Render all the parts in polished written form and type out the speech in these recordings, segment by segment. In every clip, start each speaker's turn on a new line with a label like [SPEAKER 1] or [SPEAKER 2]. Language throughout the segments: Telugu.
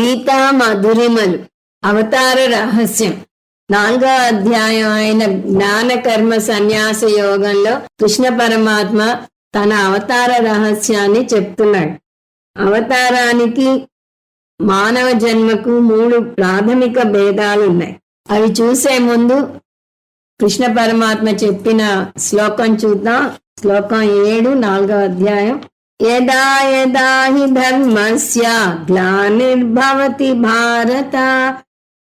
[SPEAKER 1] గీతా మధురిమలు అవతార రహస్యం 4వ అధ్యాయం అయిన జ్ఞాన కర్మ సన్యాస యోగంలో కృష్ణ పరమాత్మ తన అవతార రహస్యాన్ని చెప్తున్నాడు. అవతారానికి మానవ జన్మకు 3 ప్రాథమిక భేదాలు ఉన్నాయి. అవి చూసే ముందు కృష్ణ పరమాత్మ చెప్పిన శ్లోకం చూద్దాం. శ్లోకం 7 4వ అధ్యాయం. యదా యదా హి ధర్మస్య గ్లానిర్భవతి భారత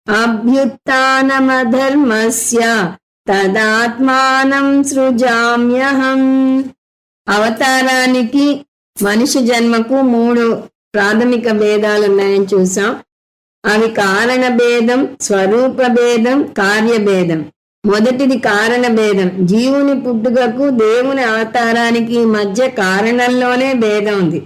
[SPEAKER 1] అభ్యుత్థానమధర్మస్య తదాత్మానం సృజామ్యహం. అవతారానికి మనిషి జన్మకు 3 ప్రాథమిక భేదాలు ఉన్నాయని చూసాం. అవి కారణ భేదం, స్వరూప భేదం, కార్యభేదం. మొదటిది కారణ భేదం. జీవుని పుట్టుకకు దేవుని అవతారానికి మధ్య కారణంలోనే భేదం ఉంది.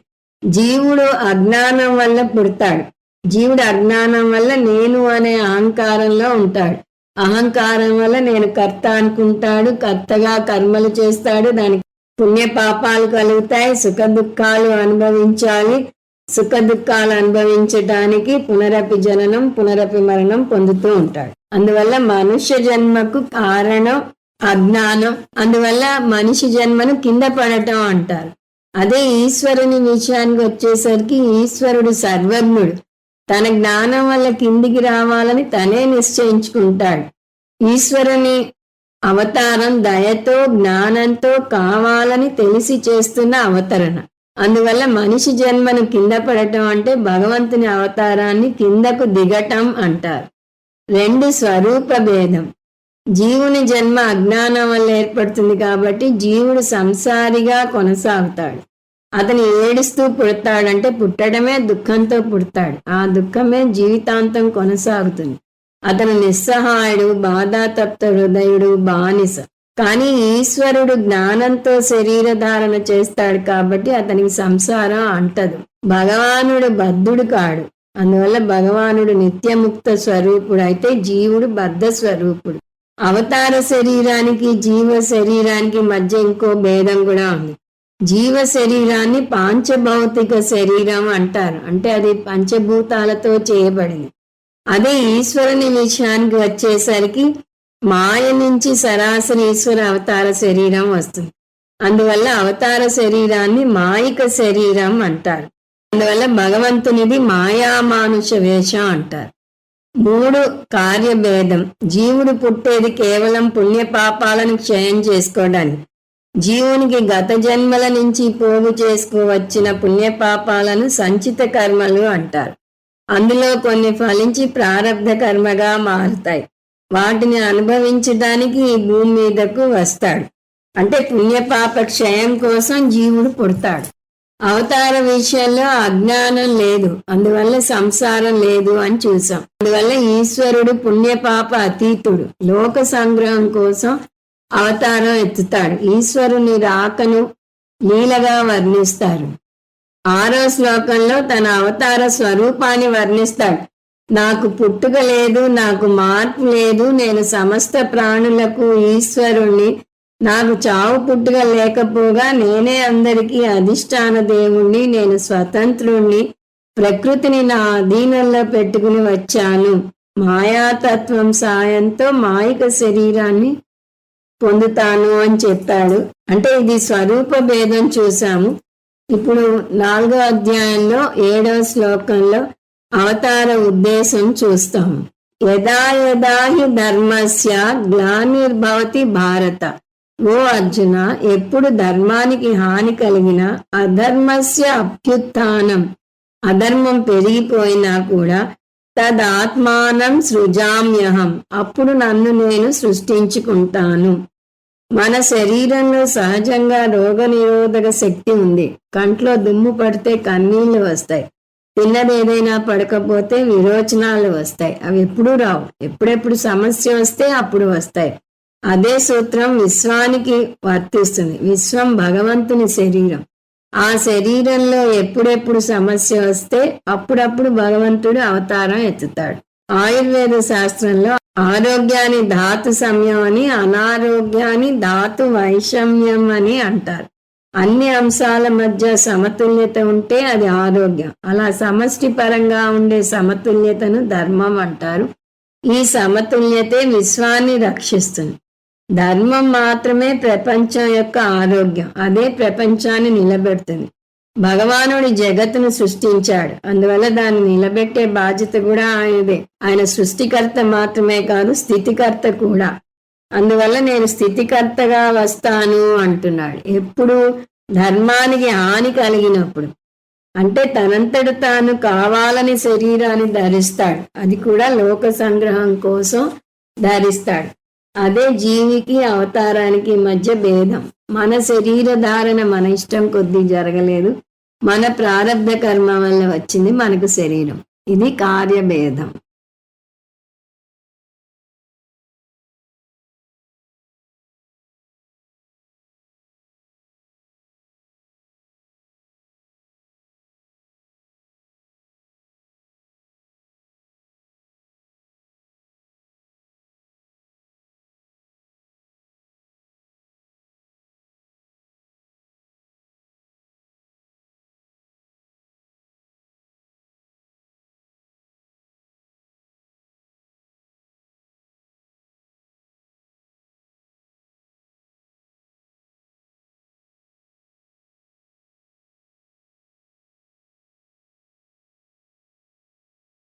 [SPEAKER 1] జీవుడు అజ్ఞానం వల్ల పుడతాడు. జీవుడు అజ్ఞానం వల్ల నేను అనే అహంకారంలో ఉంటాడు. అహంకారం వల్ల నేను కర్త అనుకుంటాడు. కర్తగా కర్మలు చేస్తాడు. దానికి పుణ్య పాపాలు కలుగుతాయి. సుఖ దుఃఖాలు అనుభవించాలి. సుఖ దుఃఖాలు అనుభవించటానికి పునరపి జననం పునరపి మరణం పొందుతూ ఉంటాడు. అందువల్ల మనుష్య జన్మకు కారణం అజ్ఞానం. అందువల్ల మనిషి జన్మను కింద పడటం అంటారు. అదే ఈశ్వరుని విషయానికి వచ్చేసరికి ఈశ్వరుడు సర్వజ్ఞుడు. తన జ్ఞానం వల్ల కిందికి రావాలని తనే నిశ్చయించుకుంటాడు. ఈశ్వరుని అవతారం దయతో జ్ఞానంతో కావాలని తెలిసి చేస్తున్న అవతరణ. అందువల్ల మనిషి జన్మను కింద పడటం అంటే భగవంతుని అవతారాన్ని కిందకు దిగటం అంటారు. 2 స్వరూప భేదం. జీవుని జన్మ అజ్ఞానం వల్ల ఏర్పడుతుంది కాబట్టి జీవుడు సంసారిగా కొనసాగుతాడు. అతను ఏడుస్తూ పుడతాడంటే పుట్టడమే దుఃఖంతో పుడతాడు. ఆ దుఃఖమే జీవితాంతం కొనసాగుతుంది. అతను నిస్సహాయుడు, బాధాతప్త హృదయుడు, బానిస. కానీ ఈశ్వరుడు జ్ఞానంతో శరీర ధారణ చేస్తాడు కాబట్టి అతనికి సంసారం అంటదు. భగవానుడు బద్ధుడు కాడు. అందువల్ల భగవానుడు నిత్యముక్త స్వరూపుడు. అయితే జీవుడు బద్ధ స్వరూపుడు. అవతార శరీరానికి జీవ శరీరానికి మధ్య ఇంకో భేదం కూడా ఉంది. జీవ శరీరాన్ని పాంచభౌతిక శరీరం అంటారు. అంటే అది పంచభూతాలతో చేయబడింది. అదే ఈశ్వరుని విషయానికి వచ్చేసరికి మాయ నుంచి సరాసరి ఈశ్వర అవతార శరీరం వస్తుంది. అందువల్ల అవతార శరీరాన్ని మాయిక శరీరం అంటారు. అందువల్ల భగవంతునిది మాయామానుష వేషం అంటారు. 3 కార్యభేదం. జీవుడు పుట్టేది కేవలం పుణ్యపాపాలను క్షయం చేసుకోవడానికి. జీవునికి గత జన్మల నుంచి పోగు చేసుకోవచ్చిన పుణ్యపాపాలను సంచిత కర్మలు అంటారు. అందులో కొన్ని ఫలించి ప్రారబ్ధ కర్మగా మారుతాయి. వాటిని అనుభవించడానికి ఈ భూమి మీదకు వస్తాడు. అంటే పుణ్యపాప క్షయం కోసం జీవుడు పుడతాడు. అవతార విషయంలో అజ్ఞానం లేదు. అందువల్ల సంసారం లేదు అని చూసాం. అందువల్ల ఈశ్వరుడు పుణ్యపాప అతీతుడు. లోక సంగ్రహం కోసం అవతారం ఎత్తుతాడు. ఈశ్వరుని రాకను లీలగా వర్ణిస్తారు. 6వ శ్లోకంలో తన అవతార స్వరూపాన్ని వర్ణిస్తాడు. నాకు పుట్టుక లేదు, నాకు మార్పు లేదు, నేను సమస్త ప్రాణులకు ఈశ్వరుణ్ణి, నాకు చావు పుట్టుక లేకపోగా నేనే అందరికీ అధిష్టాన దేవుణ్ణి, నేను స్వతంత్రుణ్ణి, ప్రకృతిని నా అధీనంలో పెట్టుకుని వచ్చాను. మాయాతత్వం సాయంతో మాయిక శరీరాన్ని పొందుతాను అని చెప్పాడు. అంటే ఇది స్వరూప భేదం చూసాము. ఇప్పుడు 4వ అధ్యాయంలో 7వ శ్లోకంలో అవతార ఉద్దేశం చూస్తాము. యదా యదా హి ధర్మస్య గ్లానిర్భవతి భారత. ఓ అర్జున, ఎప్పుడు ధర్మానికి హాని కలిగినా, అధర్మస్య అభ్యుత్థానం, అధర్మం పెరిగిపోయినా కూడా తదాత్మానం సృజామ్యహం, అప్పుడు నన్ను నేను సృష్టించుకుంటాను. మన శరీరంలో సహజంగా రోగనిరోధక శక్తి ఉంది. కంట్లో దుమ్ము పడితే కన్నీళ్లు వస్తాయి. తిన్నది ఏదైనా పడకపోతే విరోచనాలు వస్తాయి. అవి ఎప్పుడూ రావు. ఎప్పుడెప్పుడు సమస్య వస్తే అప్పుడు వస్తాయి. అదే సూత్రం విశ్వానికి వర్తిస్తుంది. విశ్వం భగవంతుని శరీరం. ఆ శరీరంలో ఎప్పుడెప్పుడు సమస్య వస్తే అప్పుడప్పుడు భగవంతుడు అవతారం ఎత్తుతాడు. ఆయుర్వేద శాస్త్రంలో ఆరోగ్యాన్ని ధాతు సంయం అని, అనారోగ్యాన్ని ధాతు వైషమ్యం అని అంటారు. అన్ని అంశాల మధ్య సమతుల్యత ఉంటే అది ఆరోగ్యం. అలా సమష్టి పరంగా ఉండే సమతుల్యతను ధర్మం అంటారు. ఈ సమతుల్యతే విశ్వాన్ని రక్షిస్తుంది. ధర్మం మాత్రమే ప్రపంచం యొక్క ఆరోగ్యం. అదే ప్రపంచాన్ని నిలబెడుతుంది. భగవానుడి జగత్తును సృష్టించాడు, అందువల్ల దాన్ని నిలబెట్టే బాధ్యత కూడా ఆయనదే. ఆయన సృష్టికర్త మాత్రమే కాదు, స్థితికర్త కూడా. అందువల్ల నేను స్థితికర్తగా వస్తాను అంటున్నాడు. ఎప్పుడు? ధర్మానికి హాని కలిగినప్పుడు. అంటే తనంతట తాను కావాలని శరీరాన్ని ధరిస్తాడు. అది కూడా లోక సంగ్రహం కోసం ధరిస్తాడు. అదే జీవికి అవతారానికి మధ్య భేదం. మన శరీర ధారణ మన ఇష్టం కొద్దీ జరగలేదు, మన ప్రారబ్ధ కర్మ వల్ల వచ్చింది మనకు శరీరం. ఇది కార్యభేదం.